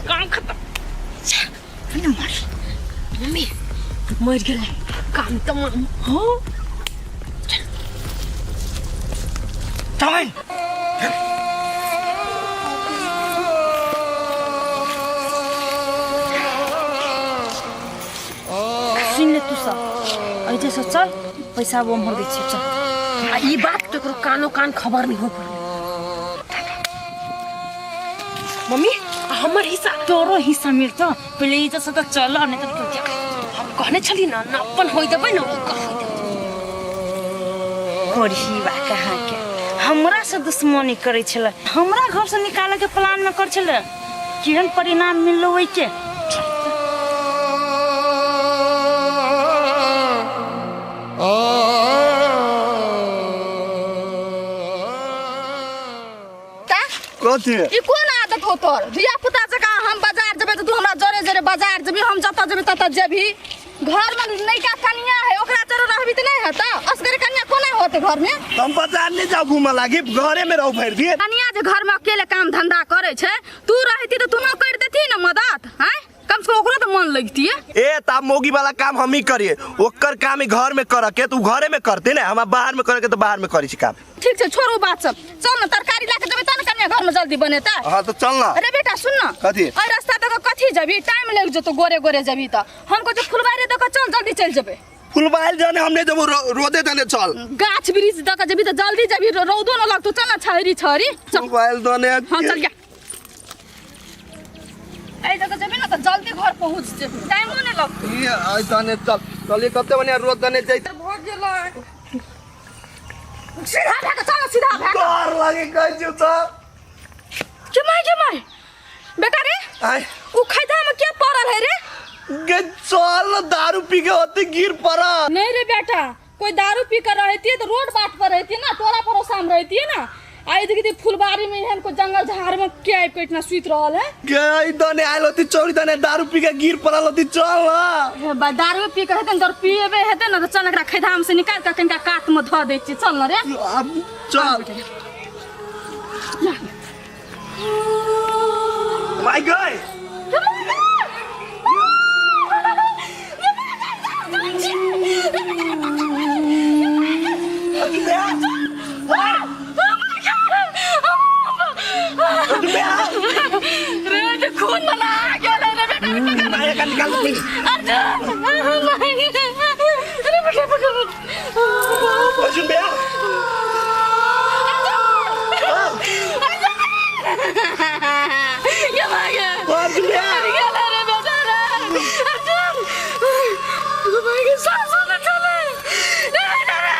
काम खत्म मम्मी मर गया काम तमाम हो सुन ले तू सब ऐसे सोच पैसा वो मर दे चल ये बात तो करो कानो कान खबर नहीं हो पर मम्मी हमार हिस्सा तोरो हिस्सा मिलत पहले ये तो चल नहीं तो क्या हम कहने चली ना अपन होई देबै ना ओ कह करही बा कहा के हमरा से दुश्मनी करे छले हमरा घर से निकाले के प्लान में कर छले केहन परिणाम मिललो होय के कथी ई कोन आदत हो तोर धिया पुता जका हम बाजार जेबे तो तू हमरा जरे जरे बाजार जेबी हम जता जेबे तता जेबी घर में नैका कन्या है ओकरा जरूर रहबी त नहीं हता असगरे कन्या कोना होते घर में हम बाजार नहीं जाऊ घूमे लागी घरे में रहू भर दिन कन्या जे घर में अकेले काम धंधा करे छे तू रहती तो तू न कर देती न मदद हैं कम से ओकरो तो मन लगती है ए ता मोगी वाला काम हम ही करिए ओकर काम ही घर में कर के तू घरे में करते ना हम बाहर में करे के तो बाहर में करी छी काम ठीक छे छोड़ो बात सब चल न तरकारी लाके देबे त न कन्या घर में जल्दी बनेता हां तो चल ना अरे बेटा सुन न कथी और रास्ता तक कथी जबी टाइम लग जतो गोरे गोरे जबी त हमको जो फुलबारी तक चल जल्दी चल जेबे फुलबाइल जाने हमने जब रोदे जाने चल गाछ वृक्ष तक जबी त जल्दी जबी रौदो न लगतो चल न छहरी छहरी चल फुलबाइल जाने हां चल गया आई जगह जबी न त जल्दी घर पहुंच जेबे टाइमो न लगतो ये आई जाने चल चल कते बने रोद जाने जाई भोग गेलो सीधा भाग चल सीधा भाग डर लागे कहजू तो जमाई बेटा रे आई उ खैदा में क्या पड़ल है रे गे चल दारू पी के होते गिर पड़ा नहीं रे बेटा कोई दारू पी कर रहती है तो रोड बाट पर रहती है ना तोरा परोसा में रहती है ना आई देखी फुलबारी में हमको जंगल झाड़ में क्या इतना सुत रहल है गे दने आइल होती चोरी दने दारू पी के गिर पड़ल होती चल ना दारू पी के हेतन दर पीबे हेतन ना तो चल एकरा खैदाम से निकाल के कनका काट में ध दे छी चल ना रे अब चल माय गाय रे खून बना गेल रे बेटा माया का निकाल दे अरे बेटा अर्जुन भैया ये भागे अर्जुन भैया गेल रे बेटा रे अर्जुन तू भागे सांस न चले रे बेटा रे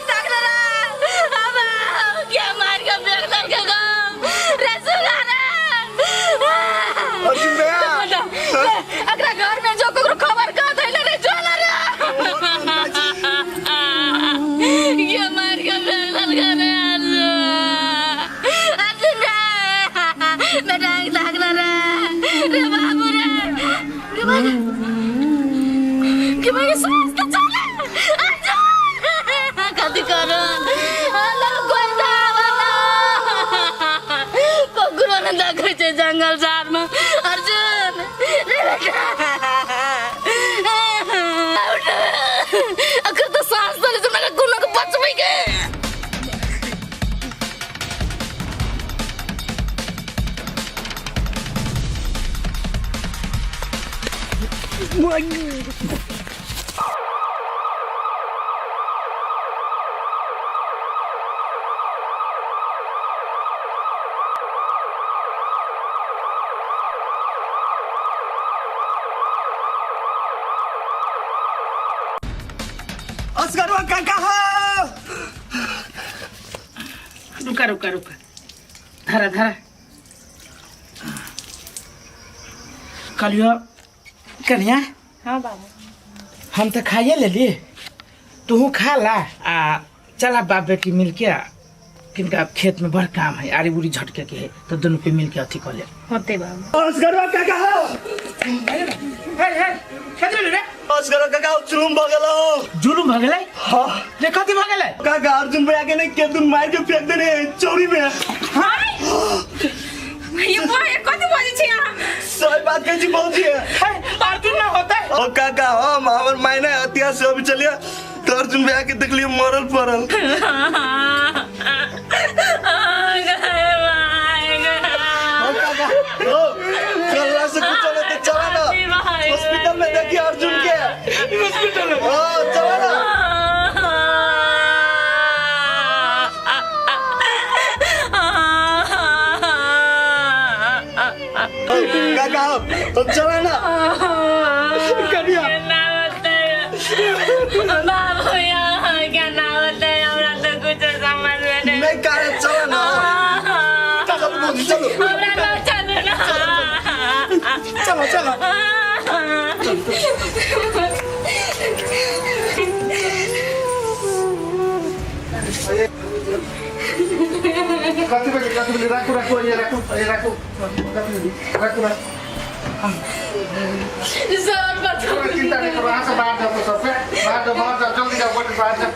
डॉक्टर अब क्या मार के बैग दर के गम रे सुना रे अर्जुन भैया अगर घर में जो को खबर का थैले रे चला रे कि मैं सांस तो चले अर्जुन कति करन हेलो कोई दावला कोकुरो न दाखै छ जंगल झारमा अर्जुन अगर तो सांस चले तो मैं गुना को बच गई के असगरवा काका हो रुका रुका रुका धरा धरा कलियो कन्या हाँ बाबू हम तो खाइए ले लिए तू खा ला आ चला बाप बेटी मिल के किनका खेत में बड़ काम है आरी बुरी झटके के है तो दोनों पे मिल के अथी कर ले होते बाबू असगरवा काका हो असगरवा काका चुरुम भगलो जुलुम भगले हां ले कथी भगले काका अर्जुन भैया के ने केतुन मार के फेंक देने चौरी में ये बोए कति बजे छ यहाँ सही बात कही पहुंची है अर्जुन ना होता है ओ काका हम हमर मायने हत्या से अभी चलिए तो अर्जुन भैया के देख लिए मरल पड़ल ओ काका ओ चलना से कुछ नहीं तो चला ना हॉस्पिटल में देखिए अर्जुन के हॉस्पिटल ओ चला ना काका तो चला ना कन्या बाबू यहाँ क्या ना होता है हमरा तो कुछ समझ में नहीं नहीं काका चला ना चलो मोदी चलो हमरा ना चलो ना चलो चलो कति बजे राखु राखु ये राखु राखु राखु सर बता चिंता नहीं करो यहाँ से बाहर जाओ सब बाहर जाओ जल्दी जाओ बड़ी बाहर जाओ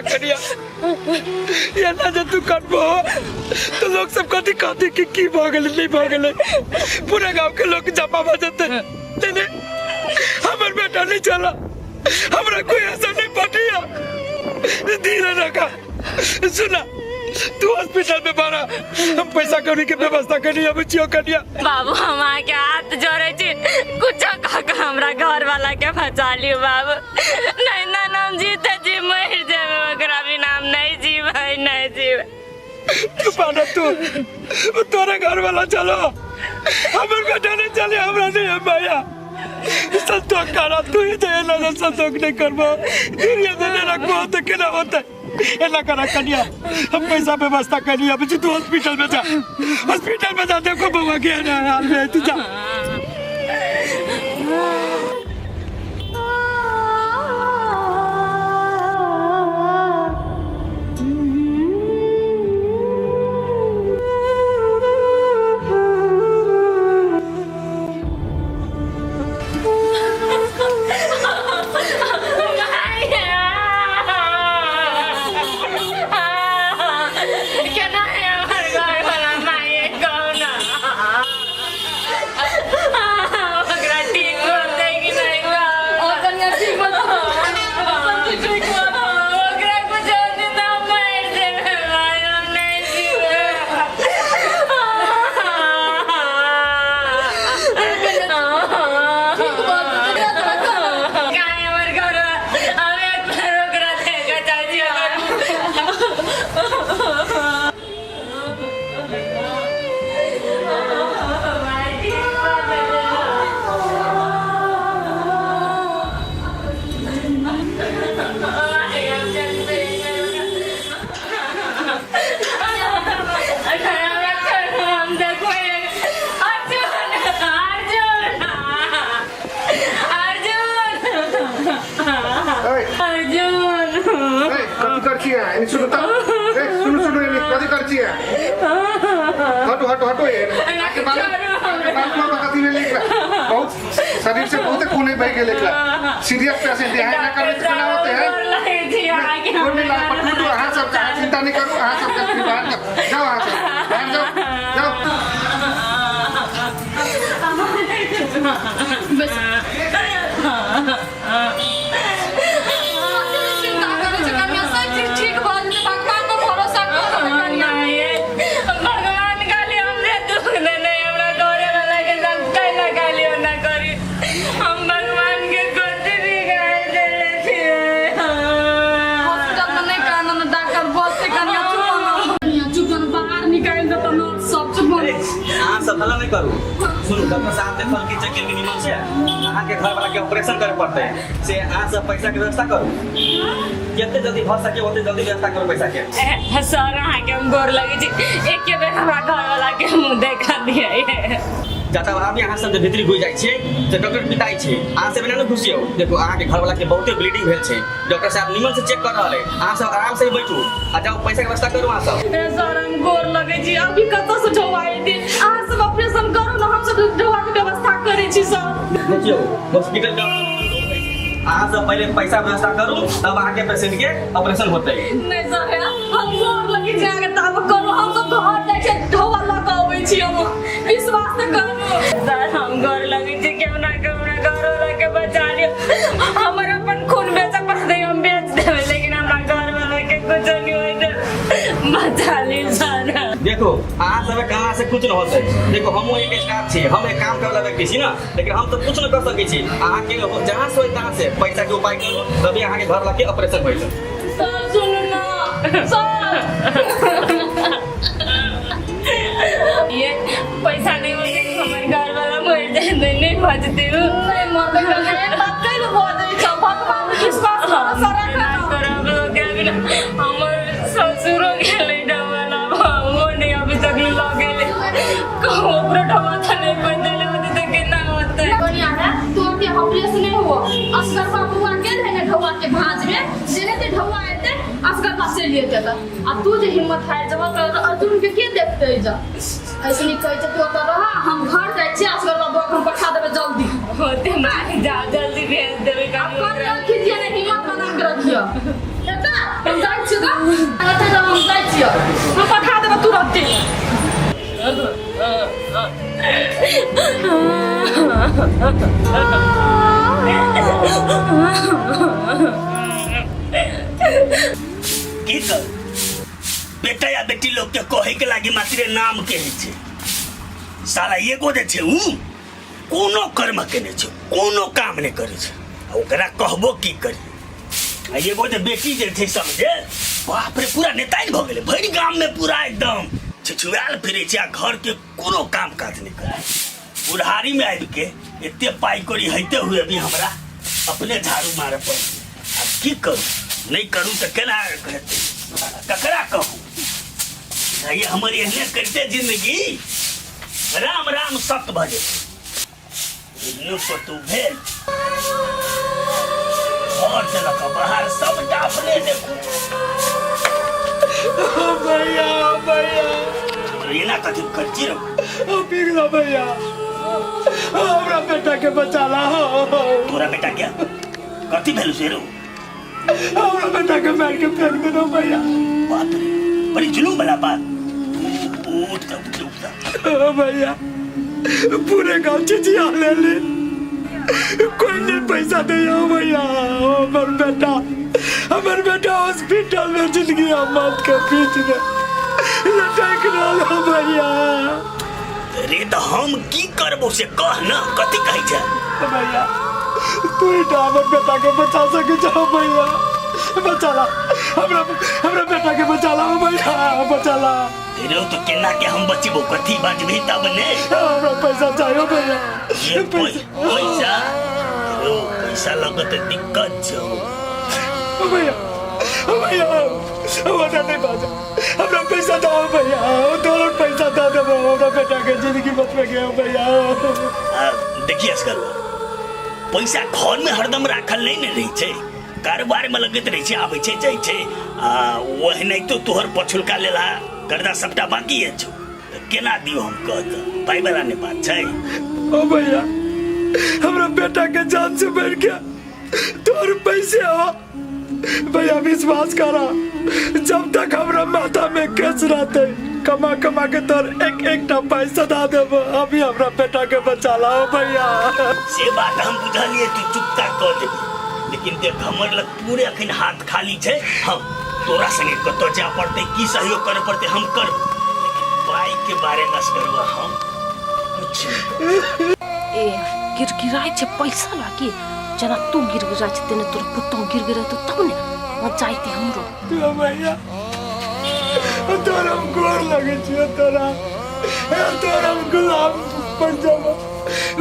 कन्या ये ना जो तू कटबो तो लोग सब कथी कहते कि की भागल नहीं भागल पूरे गांव के लोग जमा बजते तेने हमर बेटा नहीं चला हमरा कोई ऐसा नहीं पटिया धीरे रखा सुना तू हॉस्पिटल में बारा हम पैसा कौड़ी के व्यवस्था करी अब चियो करिया बाबू हम आके हाथ जोड़े छी कुछ कह हमरा घर वाला के बचा लियो बाबू नहीं ना नाम जीते जी मर जावे ओकरा भी नाम नहीं जीवे नहीं जीवे तू पाना तू तोरा घर वाला चलो हमर बेटा नहीं चले हमरा नहीं है भैया संतोष करा तू ही तो ना संतोष नहीं करबो दुनिया में रखबो तो केना होता एला करा कन्या हम पैसा व्यवस्था करिए अब तू हॉस्पिटल में जा देखो बउआ के हाल में तू जा करची है इन सुनो ता ए सुनो ये कदी करची है हटो ये आके बाल को बकती में लिखला बहुत शरीर से बहुत खून बह के लिखला सीरियस पेशेंट है ना कर खाना होते हैं कोई नहीं ला पटू तो हां सब का चिंता नहीं करो हां सब का बाहर जाओ हां से बाहर जाओ बस ठीक बात भगवान पर भरोसा करो भगवान गाली हमरे दुख दे नहीं हमरा डरे वाला के साथ कैला गाली ना करी हम भगवान के गोदी भी गाल देले छिए हॉस्पिटल में नहीं कान में डॉक्टर बोलते कन्या चुप बाहर निकाल दो तो सब चुप हां सब हल्ला नहीं करू सुन डॉक्टर साहब देखल की चेक के निमन से अहाँ के घर वाला के ऑपरेशन करे पड़ते है से अहाँ सब पैसा के व्यवस्था करू जितने जल्दी हो सके उतने जल्दी व्यवस्था करो पैसा के सर अहाँ के हम गोर लगे छी एक के बेर हमरा घर वाला के मुंह देखा दिया जाता अभी अहाँ सब भीतरी घुस जाइ छे तो डॉक्टर पिटाई छे अहाँ से बिना न घुसियो देखो अहाँ के घर वाला के बहुते ब्लीडिंग भेल छे डॉक्टर साहब निमन से चेक कर रहले अहाँ सब आराम से बैठू आ जाओ पैसा के व्यवस्था करू अहाँ सब सर हम गोर लगे छी अभी कत से ढवाई दे अहाँ सब ऑपरेशन करू न हम सब ढवा के व्यवस्था करे छी सर देखियो हॉस्पिटल का अहाँ सब पहले पैसा व्यवस्था करू तब अहाँ के पेशेंट के ऑपरेशन होते नहीं सर हम गोर लगे छी आगे तब करू हम सब घर जाय छै ढवा लगा आबै छी हम विश्वास त करू सर हम गोर लगे छी केना घर वाला के बचा लियो हमर अपन खून बेचे पड़ते हम बेच देबे लेकिन हमरा घर वाला के कुछ नहीं होय दे बचा ली सर देखो अहाँ सब कहाँ से कुछ न होते देखो हम एक स्टाफ छी हम एक काम करे वाला व्यक्ति छी ना लेकिन हम तो कुछ न कर सकै छी अहाँ के जहाँ से होय तहाँ से पैसा के उपाय करू तभी अहाँ के घर वाला के ऑपरेशन होइल सर सुनो ना सर ये पैसा नहीं होते हमारे घर वाला मर जाए नहीं बचते हो नहीं मरते हैं बात कहीं तो बहुत अच्छा भगवान विश्वास करो सारा करो क्या बिना हमारे ससुरों के लिए डवाला वो नहीं अभी तक लगे ले कहो प्रठवा था नहीं बदले होते तो कितना होता है बढ़िया है तो अभी ऑपरेशन नहीं हुआ असगर बाबू आ के रहने ढवा के भांज में जेने ते ढवा आते असगर पास से लिए देता आ तू जे हिम्मत है जब अर्जुन के देखते जा ऐसे नहीं कहे तो तो रहा हम घर जाय छी असगर बाबू को पठा देबे जल्दी होते नहीं जा जल्दी भेज देवे काम अपन रखिए ने हिम्मत बना के रखियो एता हम जाय छी ना एता जब हम जाय छी हम पठा देबे तुरंत की कर बेटा या बेटी लोग के कहे के लागी मात्र नाम के छे साला एगो जे छे उ कोनो कर्म केने छे कोनो काम नहीं करे छे ओकरा कहबो की करी आ एगो जे बेटी जे छे समझे बाप रे पूरा नेताइन भ गेले भरि गांव में पूरा एकदम छिछुआल फिरे छे घर के कोनो काम काज नहीं करे बुढ़ारी में आबि के एते पाई करी हइते हुए भी हमरा अपने झाड़ू मारे पड़े अब की करूं नहीं करूं तो केना कहते ककरा कहूं ये हमारी एहने करते जिंदगी राम राम सत भजे तो तू भेल और चला का बाहर सबटा अपने देखो भैया ये ना कथी करती रहो पिघला भैया हमरा बेटा के बचाला तोरा बेटा क्या करती भेलू शेरू हमरा बेटा के मार के फेंक देना भैया बाप रे बड़ी जुलूम वाला बात उठ भैया पूरे गांव चिचिया ले कोई नहीं पैसा दे भैया हमार बेटा हॉस्पिटल में जिंदगी मौत के बीच में लटक रहा भैया रे तो हम की करबो से कह ना कथी कहि छै भैया तू ही हमर बेटा के बचा सके जाओ भैया बचाला हमरा बेटा के बचाला भैया बचाला रे तो केना के हम बचबो कथी बाजबी तब ने हमरा पैसा चाहिए भैया ये पैसा लगत दिक्कत छौ भैया हमरा नहीं बाजा हमरा पैसा दो भैया दोनों पैसा दे देबो हमरा बेटा के जिंदगी बचबे के भैया देखिए असगर पैसा घर में हरदम राखल नहीं ने रही छै कारोबार में लगत रहे छे, आबै छे जाइ छे वही नहीं तो तोहर पछुलका लेला कर्जा सबटा बाकी है छो, केना दियो हम कहत पाई वाला ने बात छै। ओ भैया हमरा बेटा के जान से बढ़ गया तोर पैसे हो भैया, विश्वास करा जब तक हमरा माथा में केस रहते कमा कमा के तोर एक पैसा दा देब, अभी हमरा बेटा के बचा लाओ भैया। से बात हम बुझलिए, तू चुपता कर दे, लेकिन देख हमर लग पूरे अखन हाथ खाली छै। हम तोरा संगे कतो जा पड़ते, की सहयोग करे पड़ते हम कर, लेकिन पाई के बारे में करवा हम कुछ ए गिरगिराय छे पैसा लागे, जना तू गिरगिराय छे तेने तोर पुतो गिरगिराय तो तब ने म जाइते हमरो। तो भैया तोरा गोर लगे छियो, तोरा गुलाम पर जब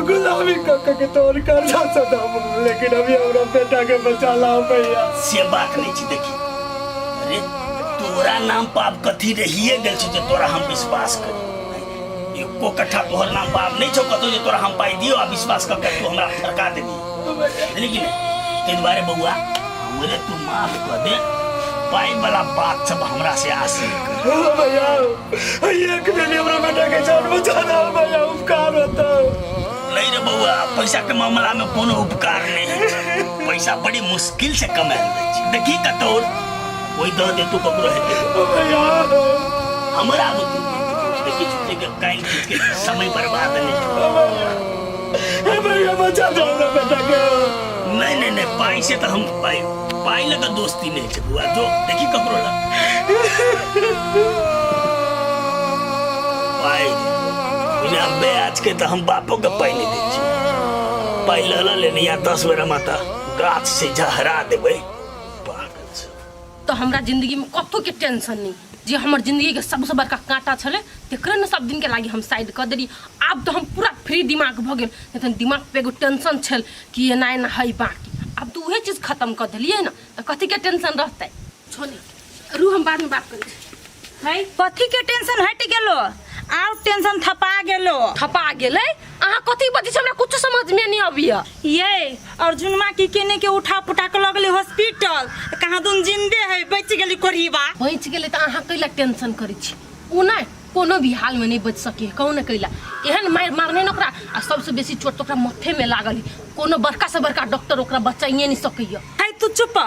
गुलामी के तोर कर्जा सदा, लेकिन अभी हमरा बेटा के बचा लाओ भैया। से बात नहीं छी। देखी अरे तोरा नाम पाप कथी रहिए गेल छै जे तोरा हम विश्वास करी, एको कट्ठा तोहर नाम पाप नहीं छौ कतो जे तोरा हम पाई दियो आ विश्वास कर के तू हमरा ठका देबी, लेकिन ते दुआरे बउआ हमरे तू माफ कर दे, पाई वाला बात सब हमरा से आसी कर भैया। एक दिन हमरा बेटा के जान बचा दो भैया, उपकार होता। नहीं रे बउआ, पैसा के मामला में कोनो उपकार नहीं, पैसा बड़ी मुश्किल से कमाएल जाय छै। देखी कतौर कोई दे दे तू ककरो हेते भैया हमरा बुद्धि देखी छुट्टी के काइन खींच के समय बर्बाद नहीं भैया बचा दो बेटा के। नहीं पाई से तो हम पाई लगा दोस्ती नहीं छै बुआ, जो देखी ककरो ला पाई बिना ब्याज के तो हम बापो के पाई नहीं दे छी, पाई लला लेने या 10 बेरा माता गाछ से झहरा देबै पागल छै। तो हमरा जिंदगी में कतो के टेंशन नहीं, जे हमर जिंदगी के सबसे बड़का कांटा छले तेकरे न सब दिन के लागी हम साइड कर देली। अब तो हम पूरा फ्री दिमाग भ गेल, लेकिन दिमाग पे एगो टेंशन छल कि एना एना है बाकी, अब तो वही चीज खत्म कर दिलिए ना, तो कथी के टेंशन रहते। छोड़ी रू हम बाद में बात करी है कथी के टेंशन हट गेलो, आउ टेंशन थपा गेले। अहाँ कथी बती हमरा कुछ समझ में नहीं आबिया। ये अर्जुनमा की केने के उठा पुठा के लगले हॉस्पिटल, कहाँ दुन जिंदे है, बच गेली कोरहीबा। बच गेले तो अहाँ कैला टेंशन करी छी, उ नहीं कोनो भी हाल में नहीं बच सके, कौन कैला एहन मार मारने न ओकरा, आ सबसे बेसी चोट तो ओकरा माथे में लागल, कोनो बड़का से बड़का डॉक्टर ओकरा बचाइए नहीं सकैया। है तू चुप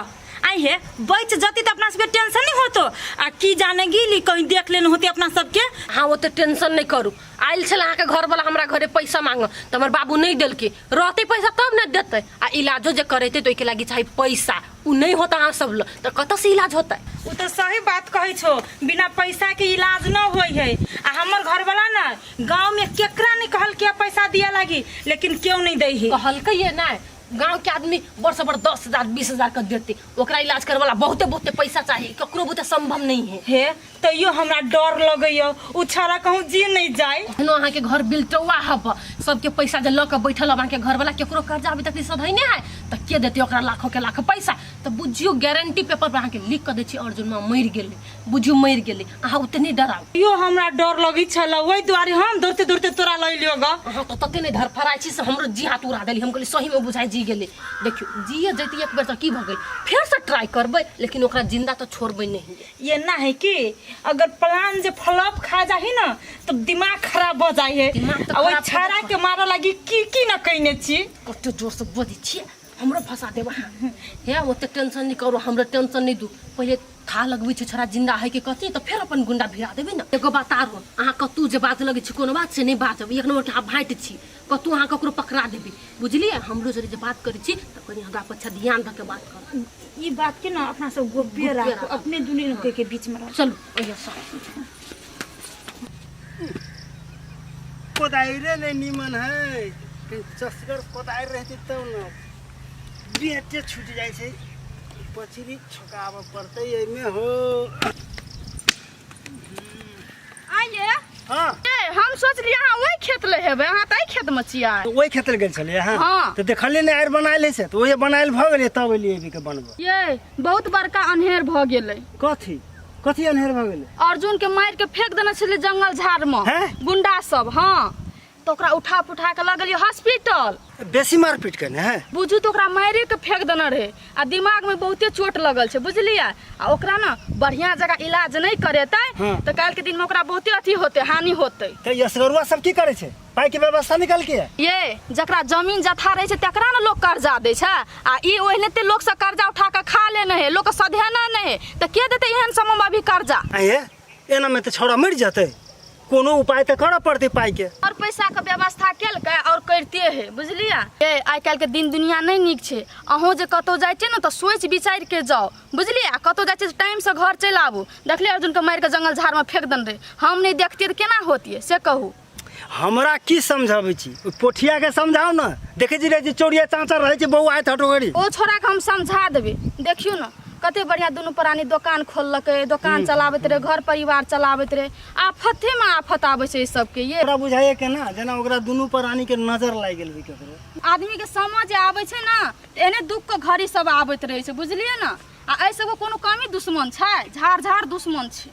आई है, बच जाती तो अपना सबके टेंशन नहीं होतो, आ की जाने गिली कहीं देख लेन होती अपना सबके। हाँ वो तो टेंशन नहीं करू, आयल छल अहाँ के घर वाला हमरा घरे पैसा मांग तो हमारे बाबू नहीं दिल के रहते पैसा तब न देते, आ इलाजो जे करेते तो के लागी चाहे पैसा, उ नहीं होता अहाँ सब लो तो कत से इलाज होता है। वो तो सही बात कहे छो, बिना पैसा के इलाज न होई है। आ हमर घर वाला ना गांव में केकरा नहीं कहल के पैसा दिया लागी, लेकिन क्यों नहीं दे है कहल के ना गांव के आदमी बड़ से बड़ 10,000 20,000 कर देते, ओकरा इलाज करे वाला बहुते पैसा चाहिए, ककरो बहुते संभव नहीं है। हे तैयो हमरा डर लगैयो, उ छाड़ा कहूँ जी नहीं जाए। एनो अहाँ के घर बिल्टवा हब, सबके पैसा जे ल के बैठल अहाँ के घर वाला केकरो कर्जा अभी तक सधै नहीं है, तो के देते ओकरा लाखों के लाख पैसा। तो बुझियो गारंटी पेपर पर अहाँ के लिख के दै छी अर्जुनमा मर गेलै, बुझियो मर गेलै, अहाँ उतने डराउ। यो हमरा डर लगी छला, ओइ दुआरे हम दौड़ते दौड़ते तोरा लइ लियो ग। अहाँ तो तते नहीं धरफराई छी से हमरो जी हाथ उड़ा देली, हम कहली सही में बुझाई जी गेलै। देखियो जिए जैती एक बेर तो की भ गेल, फिर से ट्राई करबै, लेकिन ओकरा जिंदा तो छोड़बै नहीं। ये ना है कि अगर प्लान जे फ्लॉप खा जाही ना तो दिमाग खराब हो जाए है। दिमाग तो आ ओइ खराब छाड़ा के मारे लगी की न कइने छी, कते जोर से बदी छी हमरो फंसा देबा। हे ओते टेंशन नहीं करो, हमरो टेंशन नहीं दू, पहले था लगबै छै छोरा जिंदा है कि कथी, तो फिर अपन गुंडा भिड़ा देबै ना। एगो बात आरो, अहाँ कतू जे बात लगै छै कोनो बात से नहीं बाजब, एक नंबर के अहाँ भाइट छी, कतू अहाँ ककरो पकड़ा देबै, बुझलिए। हमरो जरे जे बात करै छी त कनी हमरा पछा ध्यान द के बात कर। ये बात के ना अपना सब गोप्य राखो, अपने दुनिया के बीच में रहो। चलो ओया सा कोदाइरे नहीं नीमन है, चसगर कोदाइर रहती तब न बेटे छूट जाए छै, पछरी छुकाव पड़ते एमे हो। आइए हाँ हम सोचलिए अहाँ वही खेत ले हेबै, अहाँ त खेत में छियै। वही खेतल गेल छलिए। हाँ हाँ। तो देखलिए ने आर बनाइल है से, तो वही बनाइल भ गेलै, तब एलिए एबी के बनबो। ये बहुत बड़का अन्हेर भ गेलै, कथी अन्हेर भ गेलै? अर्जुन के मार के फेंक देने छलै जंगल झाड़ में हैं? गुंडा सब। हाँ तो ओकरा उठा पुठा के लगलियो हॉस्पिटल। बेसी मारपीट करने है। बुझू तो ओकरा मारे के फेंक देना रहे आ दिमाग में बहुते चोट लगल छे बुझलिया। आ ओकरा ना बढ़िया जगह इलाज नहीं करेतै तो काल के दिन में ओकरा बहुते अथी होते हानि होते। तो यसगरुआ सब की करे छे? पाई के व्यवस्था निकल के ये जकरा जमीन जथा रहे छे तकरा ना लोग कर्जा दे छे आ ई ओहनेते लोग से कर्जा उठा के खा लेने है लोग सधेना नहीं तो के देते एहन समय में भी कर्जा। आये एना में तो छोड़ा मर जाते कोनो उपाय तो करऽ पड़ते पाई के और पैसा के व्यवस्था केलकै और करते है बुझलिया। ये आइ काल के दिन दुनिया नहीं नीक छे अहों जे कतो जाय छे ना तो सोच विचार के जाओ बुझलिया। कतो जाय छे टाइम से घर चल आबू। देखलिए अर्जुन के मार के जंगल झाड़ में फेंक दन रे हम नहीं देखतिए तो केना होतिए से कहू। हमरा की समझाबै छी पोठिया के समझाओ ना। देखे जी रे जे चोरिया चाचा रहे छे बहु आय हटोगड़ी ओ छोरा के हम समझा देबे। देखियो ना कते बढ़िया दोनों प्राणी दुकान खोललकै दुकान चलाबैत रहे घर परिवार चलाबैत रहे आफते में आफत आबै छै सब के। ये हमरा बुझाए के ना जना ओकरा दुनू प्राणी के नजर लाग गेल भी केकरो। आदमी के समझ आबै छै ना एने दुख के घड़ी सब आबैत रहे छै बुझलिए ना। आ ऐ सब कोनो कमी दुश्मन छै झाड़ झाड़ दुश्मन छै।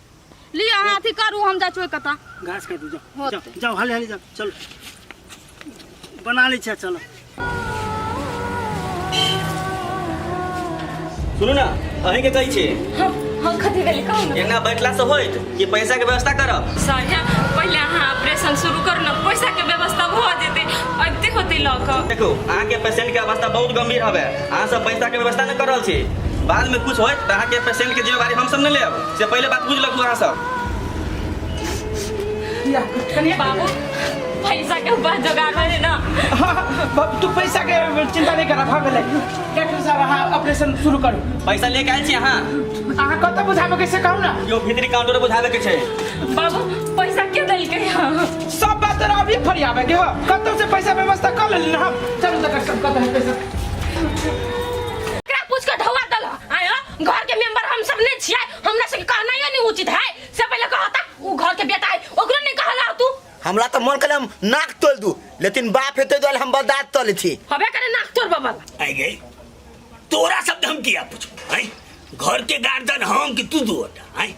लिया अहाँ अथी करू हम जा चोय कता घास काटू जाओ जाओ जाओ हाले हाले जाओ चलो बना ली छे चलो। सुनू ना अहीं के कहै छे हम कथी भेली कहू ना। एना बैठला से होइत कि पैसा के व्यवस्था करब। साया पहले अहाँ ऑपरेशन शुरू करू ना पैसा के व्यवस्था भ जेते अते होते लक। देखो अहाँ के पेशेंट के अवस्था बहुत गंभीर हवे अहाँ सब पैसा के व्यवस्था न कर रहल छी बाद में कुछ होय त अहाँ के पेशेंट के जिम्मेवारी हम सब न लेब से पहले बात बुझ लखू अहाँ सब। बाबू पैसा के बात जोगाड़ करे ना। तू पैसा के चिंता नहीं करा भाग ले डॉक्टर साहब अहाँ ऑपरेशन शुरू करू। पैसा लेके आयल छी अहाँ अहाँ कत बुझाबे के से कहू ना। यो भीतरी काउंटर बुझावे के छै। बाबू पैसा के देलकै सब बात तोरा अभी फरियाबे के हो कतौ से पैसा व्यवस्था कर लेली ना हम। चलो डॉक्टर साहब कत है पैसा एकरा पूछ के ढवा दल आयो घर के मेंबर हम सब नहीं छियै हमरा से कहना ये नहीं उचित है। से पहले कहता उ घर के बेटा है ओकरा नहीं कहला तू। हमरा तो मन कलम नाक तोल दू लेकिन बाप हेते दोल हम बर्दाश्त तोले थी। हबे करे नाक तोड़ बाबा आई गई तोरा शब्द हम किया पूछू आई घर के गार्जियन हम कि तू दूटा आई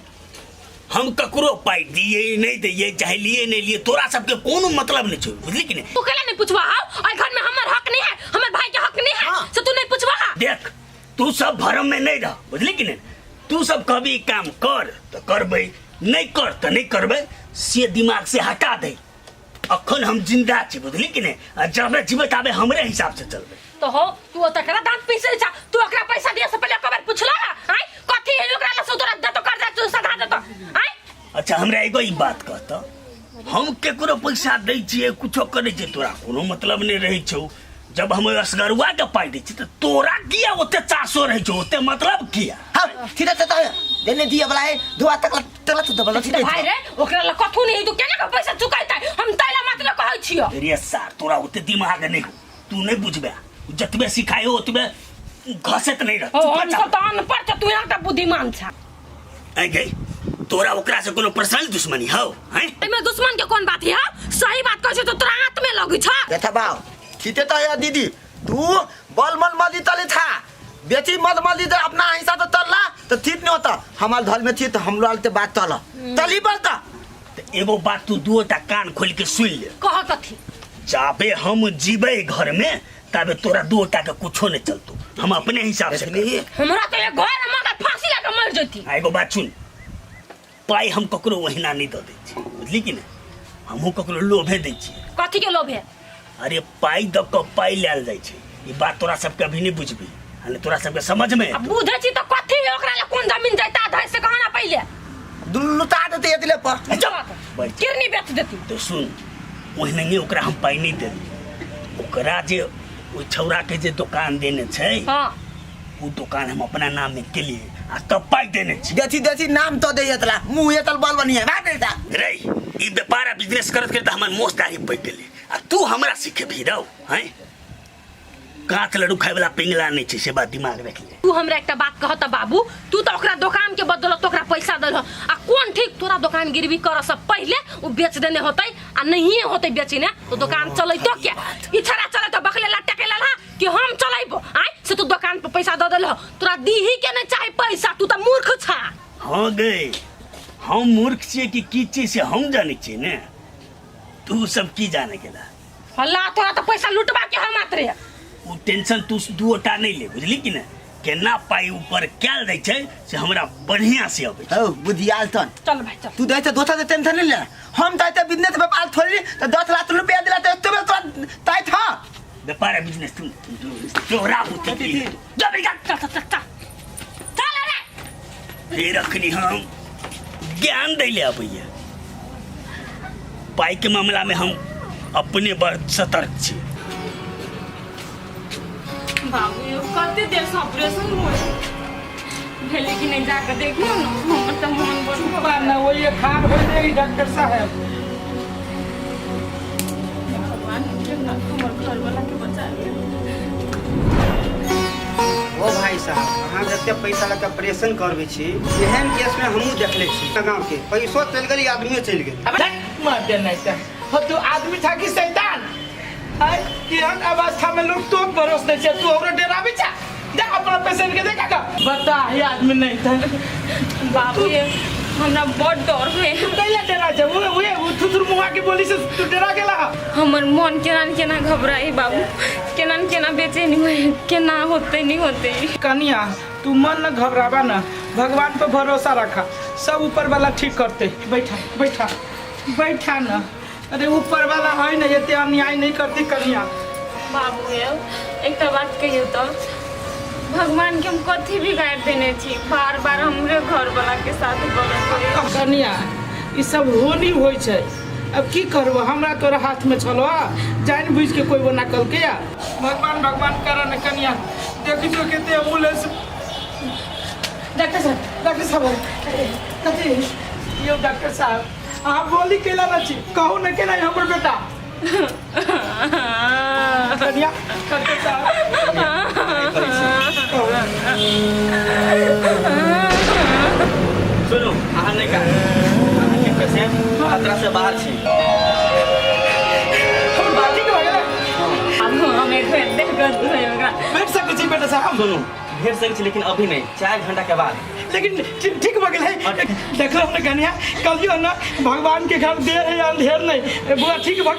हम ककरो पाई दिए नहीं दिए चाहे लिए नहीं लिए तोरा सबके कोनो मतलब नहीं छोड़ बुझली कि नहीं। तू केला नहीं पूछवा और घर में हमर हक नहीं है हमर भाई के हक नहीं है से तू नहीं पूछवा। देख तू सब भरम में नहीं रह बुझली कि नहीं। तू सब कभी काम कर तो करबे नहीं कर तो नहीं करबे से दिमाग से हटा दे। अखन हम जिंदा छी बुझली कि नहीं जब जीवित आबे हमरे हिसाब से चलबे। तो हो तू तकरा दांत पीसे जा तू ओकरा पैसा दिए से पहले कबर पूछला आई कथी है ओकरा ला सुतरा दे तो कर जा तू सधा दे तो आई। अच्छा हमरा एगो ई बात कहता हम केकरो पैसा दै छियै कुछो करै छियै तोरा कोनो मतलब नहीं रहै छौ। जब हम असगरुआ के पाई दै छी तो तोरा किया ओते 400 रहै छौ ओते मतलब किया। हां सीधा तो देने दिया वाला है दुआ तक तो दबला सीधा भाई रे ओकरा ला कथु नहीं तू केना के पैसा चुकाइता हम तैला मतलब कहै छियो। रे सार तोरा ओते दिमाग नहीं हो तू नहीं बुझबे जतबे सिखायो ओतबे घसत नहीं रह। हम सब तो अनपढ़ छ तू यहाँ का बुद्धिमान छ। आई गई तोरा ओकरा से कोनो पर्सनल दुश्मनी हो हैं। एमे दुश्मन के कौन बात है सही बात कहै छ तो तोरा हाथ में लगै छ। देखा बाऊ खीते तो है दीदी तू बल मन मदी तले था बेटी मत मदी तो अपना हिस्सा तो तलला तो ठीक नहीं होता हमार घर में थी तो हम लोग बात तल तली पड़ता। एगो बात तू दुटा कान खोल के सुन ले कह कथी जाबे हम जीबे घर में तबे तोरा दुटा के कुछो नहीं चलतो हम अपने हिसाब से हमरा तो ये घर हमरा फांसी लगा मर जती। एगो बात सुन पाई हम ककरो वहिना नहीं दे छी बुझली कि नहीं हमहू ककरो लोभे दै छी। कथी के लोभ है अरे पाई द क पाई लेल जाय छै ई बात तोरा सबके अभी नहीं बुझबी हने तोरा सबके समझ में अब बुझै छी तो कथी ओकरा ला कोन जमीन जाता धै से कहना पहिले दुल्लुता देते ये दिले पर किरनी बेच देती। तो सुन ओहने ओकरा हम पाई नहीं देली ओकरा जे ओ छौरा के जे दुकान देने छै हां वो दुकान हम अपना नाम में के लिए आ तब पाई देने छी। देती देती नाम तो दे यतला मुंह यतल बल बनिया बात देता रे ई व्यापार बिजनेस करत करत हमर मोस दाढ़ी पड़ गेले आ तू हमरा सिखे भी रहो हैं काट लड्डू खाए वाला पिंगला नहीं छै से बात दिमाग रख ले। तू हमरा एकटा बात कहत बाबू तू तो ओकरा दुकान के बदौलत ओकरा पैसा दल आ कोन ठीक तोरा दुकान गिरवी कर से पहले उ बेच देने होतै आ नहीं होतै बेचिने तो दुकान चलै तो क्या ई छरा चले तो बखले लट्टे के लला कि हम चलाइबो आइ से तू दुकान पे पैसा द देल तोरा दीही के नहीं चाहे पैसा तू तो मूर्ख छा। हां गए हम मूर्ख छियै कि की चीज से हम जानै छियै ने तू सब की जाने गेला हल्ला तोरा तो पैसा लुटवा के हम मात्र वो टेंशन तू दूटा नहीं ले बुझली कि ना केना पाई ऊपर कैल दै छै से हमरा बढ़िया से अबै हो बुधियाल तन चल भाई चल तू दैते दोसर से टेंशन नहीं ले हम दैते बिजनेस व्यापार थोड़ी तो 10 लाख रुपया दिला तो एतो में तो ताई था व्यापार बिजनेस तू तोरा बुद्धि की चल रे फिर अखनी हम ज्ञान दै ले अबैया पाई के मामला में हम अपने बड़ सतर्क छी बाबू यो कते देर से ऑपरेशन होय भेले कि नहीं जाकर देखियो ना हमर त मन बड़ बार ना वो ये खान हो जाएगी डॉक्टर साहब भगवान हमर घर वाला के बचा लिया ओ भाई साहब अहाँ जते पैसा लगे ऑपरेशन करबे छी एहन केस में हमहू देखले छी गांव के पैसो चल गेल आदमी चल गेल अब मार दे नहीं था हो तू आदमी था कि शैतान है केहन अवस्था में लोग तो भरोस नहीं छै तू और डरावे छा जा अपना पेशेंट के देखा बता ये आदमी नहीं था बाबू ये हमरा बड़ डर है कैला डरा छै वो थुथुर मुआ के बोली से तू डरा गेला हमर मन केना घबराई बाबू केना बेचैनी होय केना होते नहीं होते कन्या तू मन न घबरावा ना भगवान पे भरोसा रखा सब ऊपर वाला ठीक करते बैठा ना अरे ऊपर वाला है ना ये अन्याय नहीं करती कन्या बाबू एक बात कहियो तो भगवान के हम कथी बिगाड़ देने छी बार हमरे घर वाला के साथ बोले कन्या ये सब होनी होय छै अब की करबो हमरा तोरा हाथ में छलो जान बुझ के कोई बना कल के या भगवान करा न कन्या देखि जो केते एम्बुलेंस डॉक्टर साहब कथी यो डॉक्टर साहब आप बोली केला ना छी कहू न केना हमर बेटा कन्या डॉक्टर साहब सुनो अहाँ नहीं कहा अहाँ के पेशेंट खतरा से बाहर छी हम बाजी के भगला हम एक बेर देखत होगा बैठ सकै छी बेटा साहब सुनो भेट सकै छी लेकिन अभी नहीं 4 घंटा के बाद लेकिन ठीक हो गया है देख लो हमने कन्या कल ना भगवान के घर देर है अंधेर नहीं बुआ ठीक है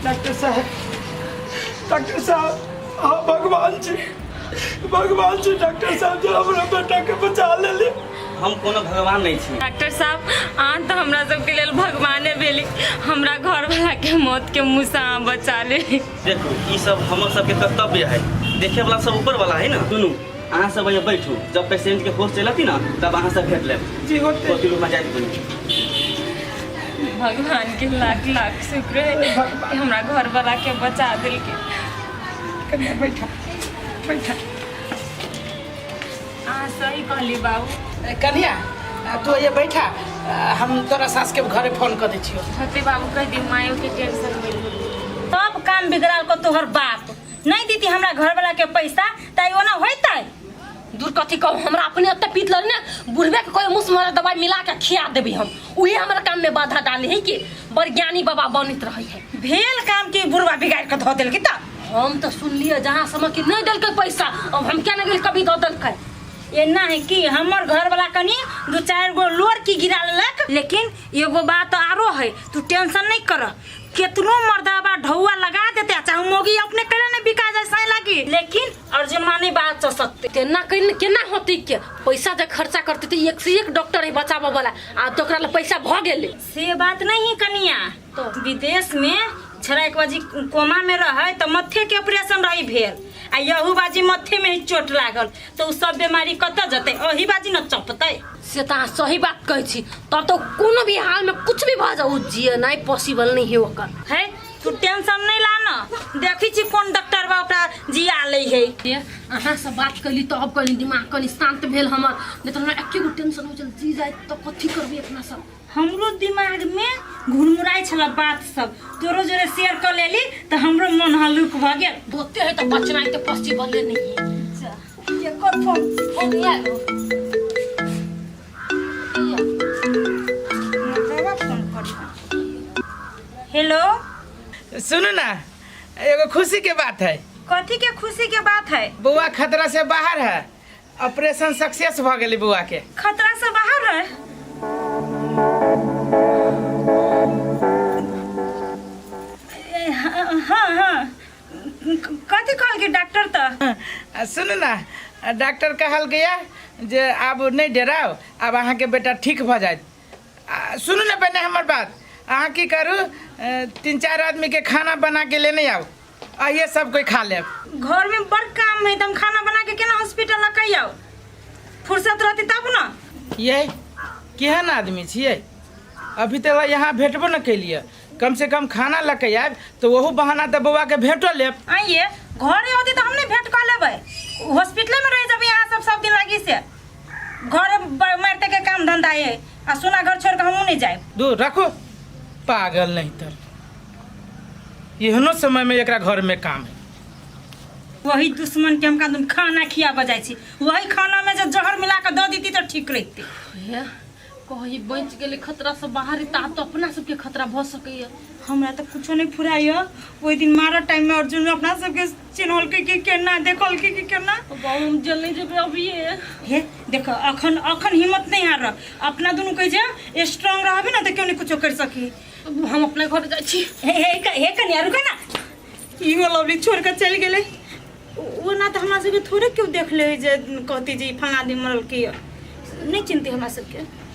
डॉक्टर साहब हाँ भगवान जी डॉक्टर साहब जो हमारा बेटा के बचा ले हम कोनो भगवान नहीं छी डॉक्टर साहब आ तो हमरा सब के लेल भगवाने भेली हमरा घर वाला के मौत के मुंह से बचा ले देखो ये सब हमर सब के कर्तव्य है देखे वाला सब ऊपर वाला है ना सुनू अहाँ सब ये बैठू जब पेशेंट के होश चलती ना तब अहाँ सब भेट लेब जी होते होती रूम में जाए बनी भगवान के लाख शुक्र है कि हमरा घर वाला के बचा दिल के कन्या बैठा सही कहली बाबू कन्या तो ये बैठा हम तोरा सास के घरे फोन कर दै छियो छते बाबू कह दी मायो के टेंशन मिल तब काम बिगड़ाल को तोहर बाप नहीं दीती हमरा घर वाला के पैसा ताई ओना होइतै दूर कथी कहूँ हमरा अपने अत्ते पीत लड़ ने बुढ़वे के कोई मुँह मारा दवाई मिला के खिया देवी हम उहे हमारे काम में बाधा डाले है कि बड़ ज्ञानी बाबा बनित रही है भेल काम के बुढ़वा बिगाड़ के धो देल की त हम तो सुन लिए जहाँ समय कि नहीं दल के पैसा अब हम क्या नहीं कभी दो दल के एना है कि हमर घर वाला कनी 2-4 गो लोर की गिरा लेलक लेकिन एगो बात आरो है तू टेंशन नहीं कर केतनो मर्दाबा ढौआ लगा देते चाहे मोगी अपने करे नहीं बिका जैसा लगी लेकिन अर्जुनमा नहीं बात चल सकते केना केना होती के पैसा जे खर्चा करते थे एक से एक डॉक्टर है बचाबे वाला आ तो ओकरा पैसा भ गेले से बात नहीं कनिया तो विदेश में छड़ा एक बाजी कोमा में रहे तो मत्थे के ऑपरेशन रही भेल आ यहू बाजी मत्थे में ही चोट लागल तो उ सब बीमारी कत जते ओही बाजी न चपते से तो सही बात कहे छी तब तो कोनो भी हाल में कुछ भी भ जाऊ जिए नहीं पॉसिबल नहीं है ओकर है तू टेंशन नहीं ला न देखी छी कोन डॉक्टर बा ओकरा जिया ले है अहाँ से बात कली तो अब कली दिमाग कनी शांत भेल हमर नहीं तो हमरा एके गो टेंशन हो चल जी जाए तो कथी करबी अपना सब हमरो दिमाग में घुरमुराई छला बात सब तोरो जरे शेयर कर लेली तो हमरो मन हल्लुक भ गेल बोते है तो बचना है तो पॉसिबल नहीं है ये कर फोन फोन लिया लो फोन करी हेलो सुनो ना एगो खुशी के बात है कथी के खुशी के बात है? बुआ खतरा से बाहर है, ऑपरेशन सक्सेस भ गेली बुआ के। खतरा से बाहर है? हाँ कथी कहल के डॉक्टर तो सुन ना डॉक्टर कहल गया जे अब नहीं डराओ, अब अहाँ के बेटा ठीक भ जाए। सुनू ना पहले हमार बात, अहाँ की करू 3-4 आदमी के खाना बना के लेने आओ, ये सब कोई खा ले। घर में बड़ काम है, तुम खाना बना के केना हॉस्पिटल लग आओ, फुर्सत रहती तब ना। ये केहन आदमी छिए, अभी तक यहाँ भेटबो न कैलिए, कम से कम खाना लग के आब तो वहू बहाना तो बउआ के भेटो लेब। आइए घरे होती तो हमने भेंट कर लेबै, हॉस्पिटल में रह जब यहाँ सब दिन लगी से घर मारते के काम धंधा है, आ सोना घर छोड़ के हमू नहीं जाए। दूर रखो पागल नहीं तर, एहनो समय में एकरा घर में काम है। वही दुश्मन के हम का खाना खिया बजाय छी, वही खाना में जो जहर मिला के दे देती तो ठीक रहती। कहीं बच गए खतरा से बाहर ता तो अपना सबके खतरा भ सकैया। हमरा तो कुछो नहीं फुराइयो, ओई दिन मारा टाइम में अर्जुन अपना सबके चिन्हल के केना देखल के केना बाबू हम जल नहीं जेबे अभी हे देखो अखन हिम्मत नहीं हार, अपना दोनों कह जे स्ट्रांग रहबे ना तो क्यों नहीं कुछो कर सकी। हम अपने घर जाय छी। हे कन्या रुका ना, ई लवली छोड़ के चल गेले, वो ना तो हमरा सबके थोड़े क्यों देख ले जे कहती जी फलाना दिन मरल के नहीं चिंती हमरा सबके।